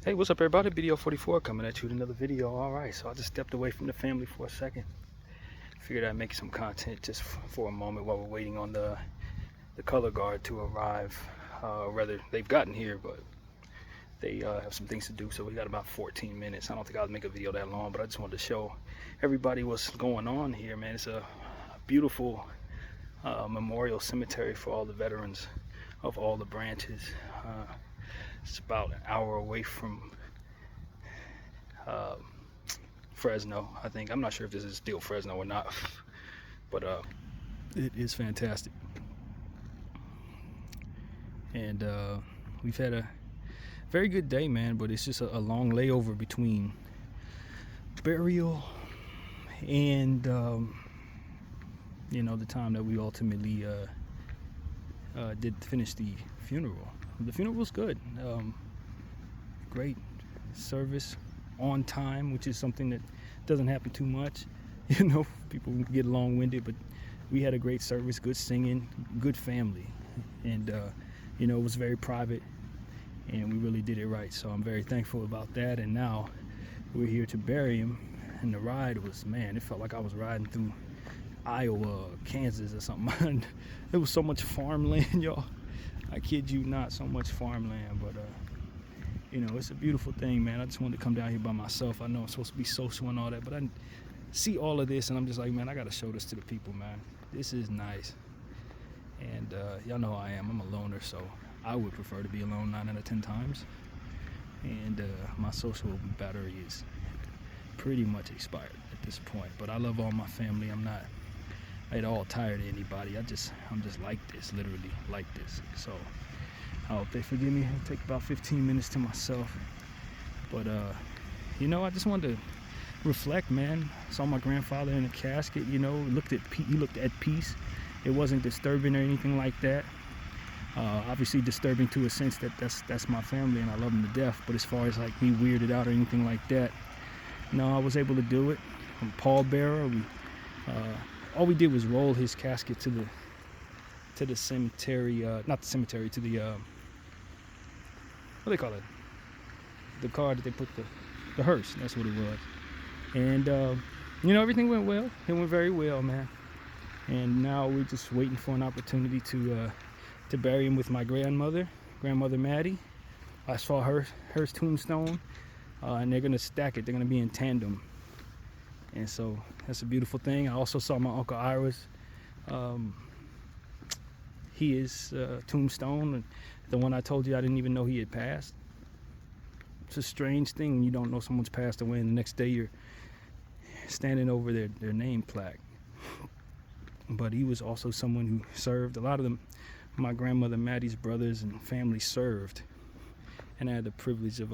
Hey, what's up everybody? Video 44 coming at you with another video. Alright, so I just stepped away from the family for a second. Figured I'd make some content just for a moment while we're waiting on the color guard to arrive. Rather, they've gotten here, but they have some things to do, so we got about 14 minutes. I don't think I'll make a video that long, but I just wanted to show everybody what's going on here, man. It's a beautiful memorial cemetery for all the veterans of all the branches. It's about an hour away from Fresno, I think. I'm not sure if this is still Fresno or not, but it is fantastic. And we've had a very good day, man, but it's just a long layover between burial and you know, the time that we ultimately did finish the funeral. The funeral was good. Great service on time, which is something that doesn't happen too much. You know, people get long-winded, but we had a great service, good singing, good family, and you know, it was very private, and we really did it right. So I'm very thankful about that. And now we're here to bury him, and the ride was, man, it felt like I was riding through Iowa, Kansas, or something. It was so much farmland, y'all. I kid you not, so much farmland. But you know, it's a beautiful thing, man. I just wanted to come down here by myself. I know I'm supposed to be social and all that, but I see all of this and I'm just like, man, I gotta show this to the people, man. This is nice. And y'all know how I am. I'm a loner, so I would prefer to be alone 9 out of 10 times. And my social battery is pretty much expired at this point. But I love all my family. I'm not at all tired of anybody. I'm just like this, literally like this. So I hope they forgive me. It'll take about 15 minutes to myself. But you know, I just wanted to reflect, man. Saw my grandfather in a casket, you know, he looked at peace. It wasn't disturbing or anything like that. Obviously disturbing to a sense that that's my family and I love them to death. But as far as like me weirded out or anything like that, no, I was able to do it. I'm pallbearer. All we did was roll his casket to the cemetery, not the cemetery, to the what do they call it? The car that they put the hearse. That's what it was. And you know, everything went well. It went very well, man. And now we're just waiting for an opportunity to bury him with my grandmother Maddie. I saw her tombstone, and they're gonna stack it. They're gonna be in tandem. And so that's a beautiful thing. I also saw my Uncle Ira's, his tombstone, the one I told you I didn't even know he had passed. It's a strange thing when you don't know someone's passed away and the next day you're standing over their name plaque. But he was also someone who served. A lot of them, my grandmother Maddie's brothers and family served. And I had the privilege of,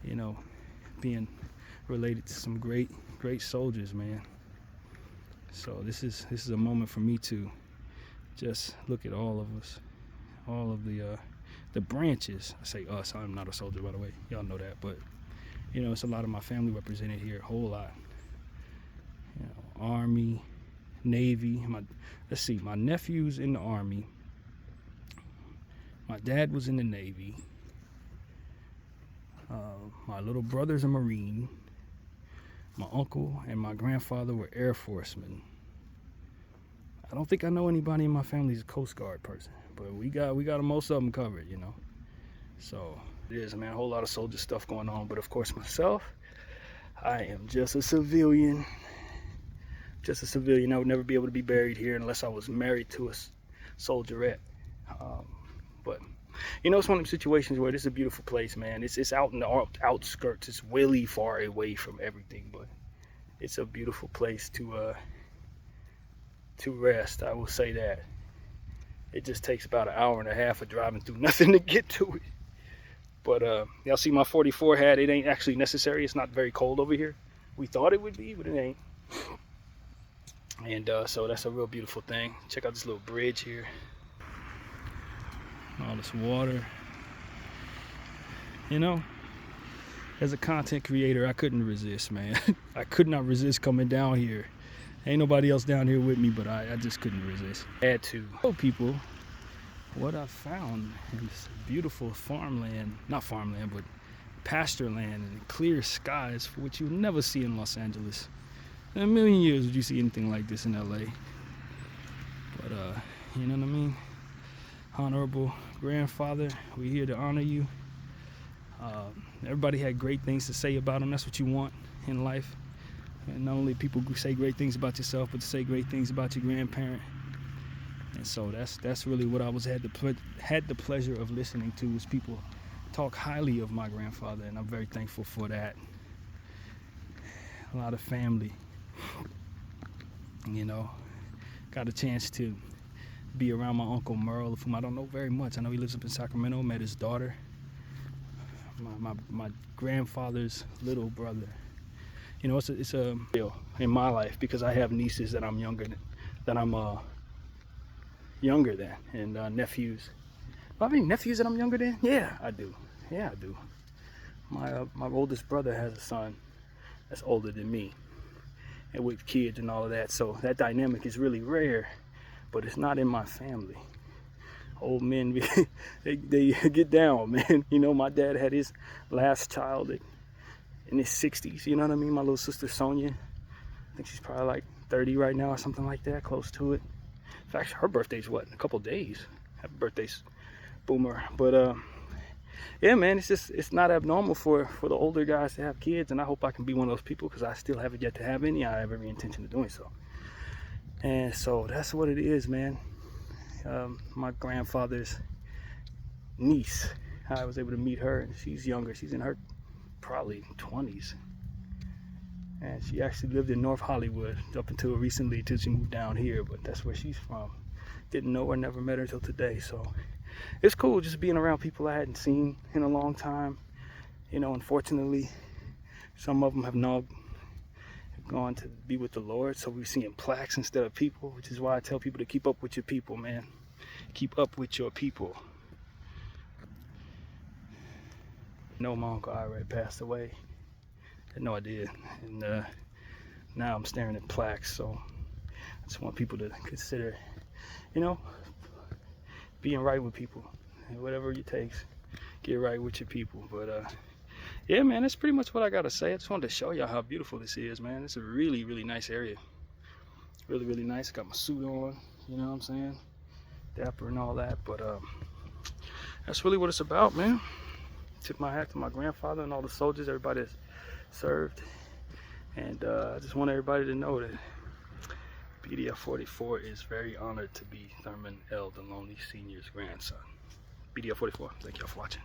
you know, being related to some great soldiers, man. So this is a moment for me to just look at all of us, all of the branches. I say us, I'm not a soldier, by the way, y'all know that, but you know, it's a lot of my family represented here, a whole lot. You know, Army, Navy. Let's see, my nephew's in the Army, my dad was in the Navy, my little brother's a Marine. My uncle and my grandfather were Air Forcemen. I don't think I know anybody in my family who's a Coast Guard person, but we got most of them covered, you know. So it is, man, a whole lot of soldier stuff going on. But of course, myself, I am just a civilian. Just a civilian. I would never be able to be buried here unless I was married to a soldierette. But you know, it's one of them situations where this is a beautiful place, man. It's out in the outskirts. It's really far away from everything, but it's a beautiful place to rest. I will say that. It just takes about an hour and a half of driving through nothing to get to it. But y'all see my 44 hat. It ain't actually necessary. It's not very cold over here. We thought it would be, but it ain't. And so that's a real beautiful thing. Check out this little bridge here. All this water. You know, as a content creator, I couldn't resist, man. I could not resist coming down here. Ain't nobody else down here with me, but I just couldn't resist. I had to show people what I found is beautiful farmland, not farmland, but pasture land and clear skies, for which you'll never see in Los Angeles. In a million years would you see anything like this in LA. But you know what I mean? Honorable grandfather, we're here to honor you. Everybody had great things to say about him. That's what you want in life. And not only people say great things about yourself, but to say great things about your grandparent. And so that's really what I had the pleasure of listening to, is people talk highly of my grandfather, and I'm very thankful for that. A lot of family, you know. Got a chance to be around my Uncle Merle, of whom I don't know very much. I know he lives up in Sacramento. Met his daughter, my grandfather's little brother. You know, it's a deal in my life, because I have nieces that I'm younger than, and nephews. I mean, nephews that I'm younger than? Yeah, I do. My oldest brother has a son that's older than me, and with kids and all of that. So that dynamic is really rare, but it's not in my family. Old men, they get down, man. You know, my dad had his last child in his 60s. You know what I mean? My little sister Sonia, I think she's probably like 30 right now or something like that, close to it. In fact, her birthday's what, in a couple days. Happy birthday, Boomer. But yeah, man, it's not abnormal for the older guys to have kids, and I hope I can be one of those people, because I still haven't yet to have any. I have every intention of doing so. And so that's what it is, man. My grandfather's niece, I was able to meet her, and she's younger. She's in her probably 20s, and she actually lived in North Hollywood up until recently, till she moved down here. But that's where she's from. Didn't know her, never met her until today. So it's cool just being around people I hadn't seen in a long time. You know, unfortunately, some of them have gone to be with the Lord, so we're seeing plaques instead of people, which is why I tell people to keep up with your people, man. Keep up with your people. No, my uncle already passed away. No, I did. And now I'm staring at plaques, so I just want people to consider, you know, being right with people. And whatever it takes, get right with your people. But yeah, man, that's pretty much what I gotta say. I just wanted to show y'all how beautiful this is, man. It's a really, really nice area. Really, really nice. Got my suit on, you know what I'm saying? Dapper and all that. But that's really what it's about, man. Tip my hat to my grandfather and all the soldiers, everybody that's served. And I just want everybody to know that BDF 44 is very honored to be Thurman L. Deloney Sr.'s grandson. BDF 44, thank y'all for watching.